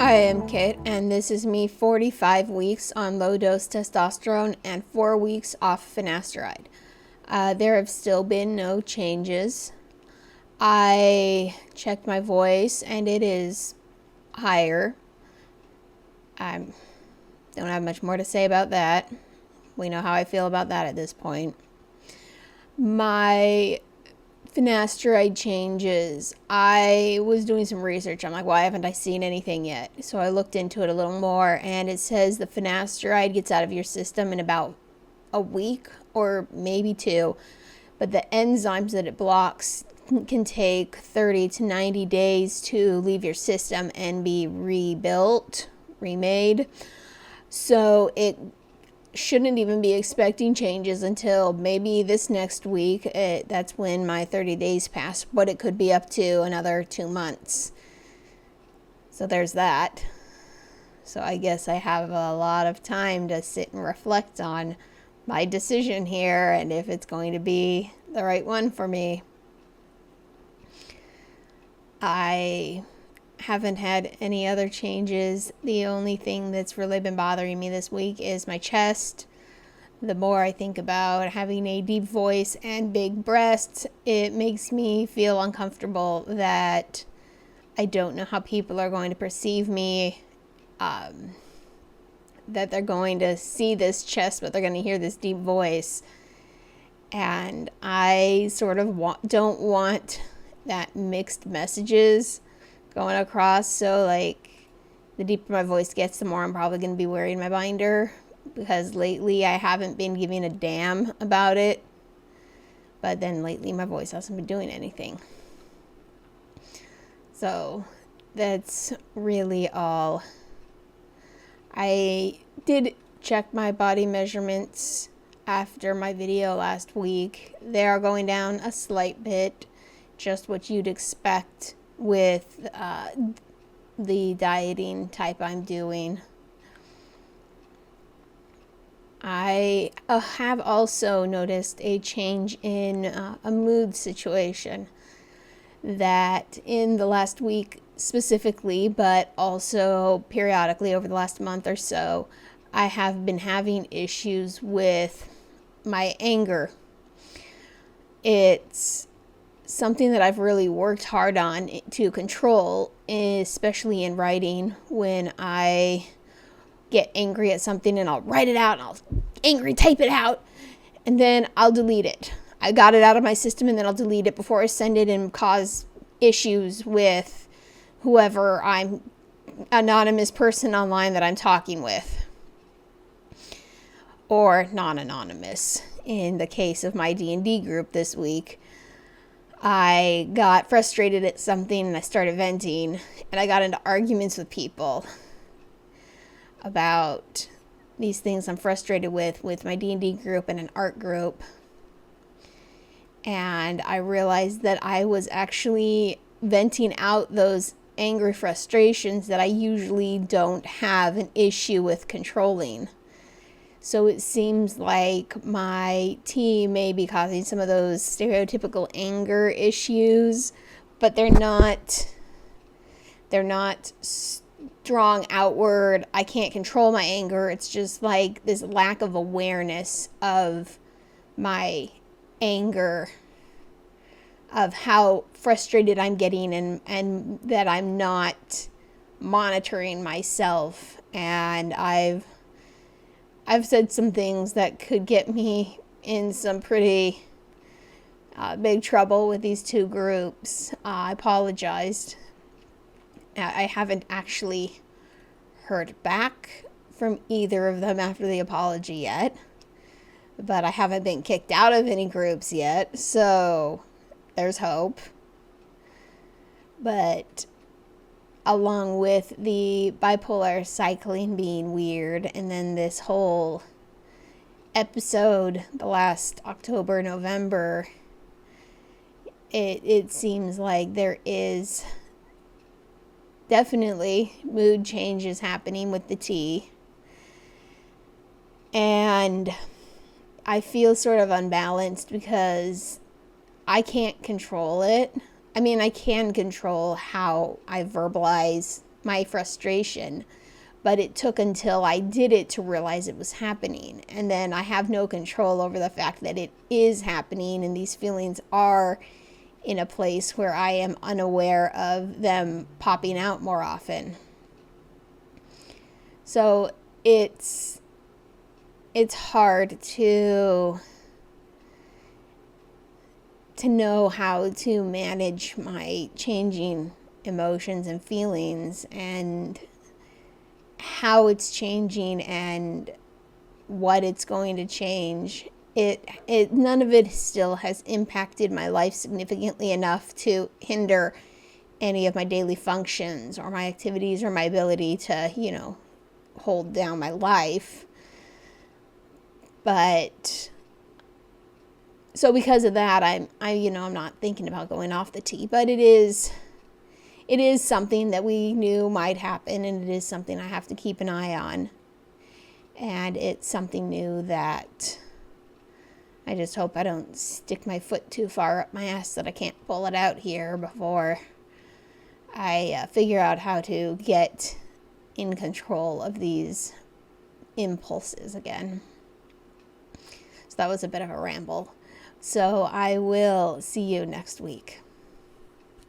I am Kit, and this is me 45 weeks on low-dose testosterone and 4 weeks off finasteride. There have still been no changes. I checked my voice, and it is higher. I don't have much more to say about that. We know how I feel about that at this point. My finasteride changes. I was doing some research. I'm like, why haven't I seen anything yet? So I looked into it a little more, and it says the finasteride gets out of your system in about a week or maybe 2, but the enzymes that it blocks can take 30 to 90 days to leave your system and be rebuilt, remade. So it shouldn't even be expecting changes until maybe this next week. That's when my 30 days pass, but it could be up to another 2 months. So there's that. So I guess I have a lot of time to sit and reflect on my decision here and if it's going to be the right one for me. I haven't had any other changes. The only thing that's really been bothering me this week is my chest. The more I think about having a deep voice and big breasts, it makes me feel uncomfortable that I don't know how people are going to perceive me, that they're going to see this chest, but they're going to hear this deep voice. And I sort of don't want that mixed messages going across. So like the deeper my voice gets, the more I'm probably going to be wearing my binder, because lately I haven't been giving a damn about it. But then lately my voice hasn't been doing anything. So that's really all. I did check my body measurements after my video last week. They are going down a slight bit, just what you'd expect with the dieting type I'm doing. I have also noticed a change in a mood situation, that in the last week specifically, but also periodically over the last month or so, I have been having issues with my anger. It's something that I've really worked hard on to control, especially in writing. When I get angry at something and I'll write it out and I'll type it out, and then I'll delete it. I got it out of my system and then I'll delete it before I send it and cause issues with whoever I'm anonymous person online that I'm talking with, or non-anonymous. In the case of my D&D group this week, I got frustrated at something and I started venting, and I got into arguments with people about these things I'm frustrated with my D&D group and an art group. And I realized that I was actually venting out those angry frustrations that I usually don't have an issue with controlling. So it seems like my tea may be causing some of those stereotypical anger issues, but they're not strong outward. I can't control my anger. It's just like this lack of awareness of my anger, of how frustrated I'm getting, and that I'm not monitoring myself. And I've said some things that could get me in some pretty big trouble with these 2 groups. I apologized. I haven't actually heard back from either of them after the apology yet, but I haven't been kicked out of any groups yet, so there's hope. But along with the bipolar cycling being weird, and then this whole episode the last October, November, it seems like there is definitely mood changes happening with the tea. And I feel sort of unbalanced because I can't control it. I mean, I can control how I verbalize my frustration, but it took until I did it to realize it was happening. And then I have no control over the fact that it is happening, and these feelings are in a place where I am unaware of them popping out more often. So it's hard to know how to manage my changing emotions and feelings, and how it's changing and what it's going to change. None of it still has impacted my life significantly enough to hinder any of my daily functions or my activities or my ability to, hold down my life. But so because of that, I'm not thinking about going off the T, but it is something that we knew might happen, and it is something I have to keep an eye on. And it's something new that I just hope I don't stick my foot too far up my ass that I can't pull it out here before I figure out how to get in control of these impulses again. So that was a bit of a ramble. So I will see you next week.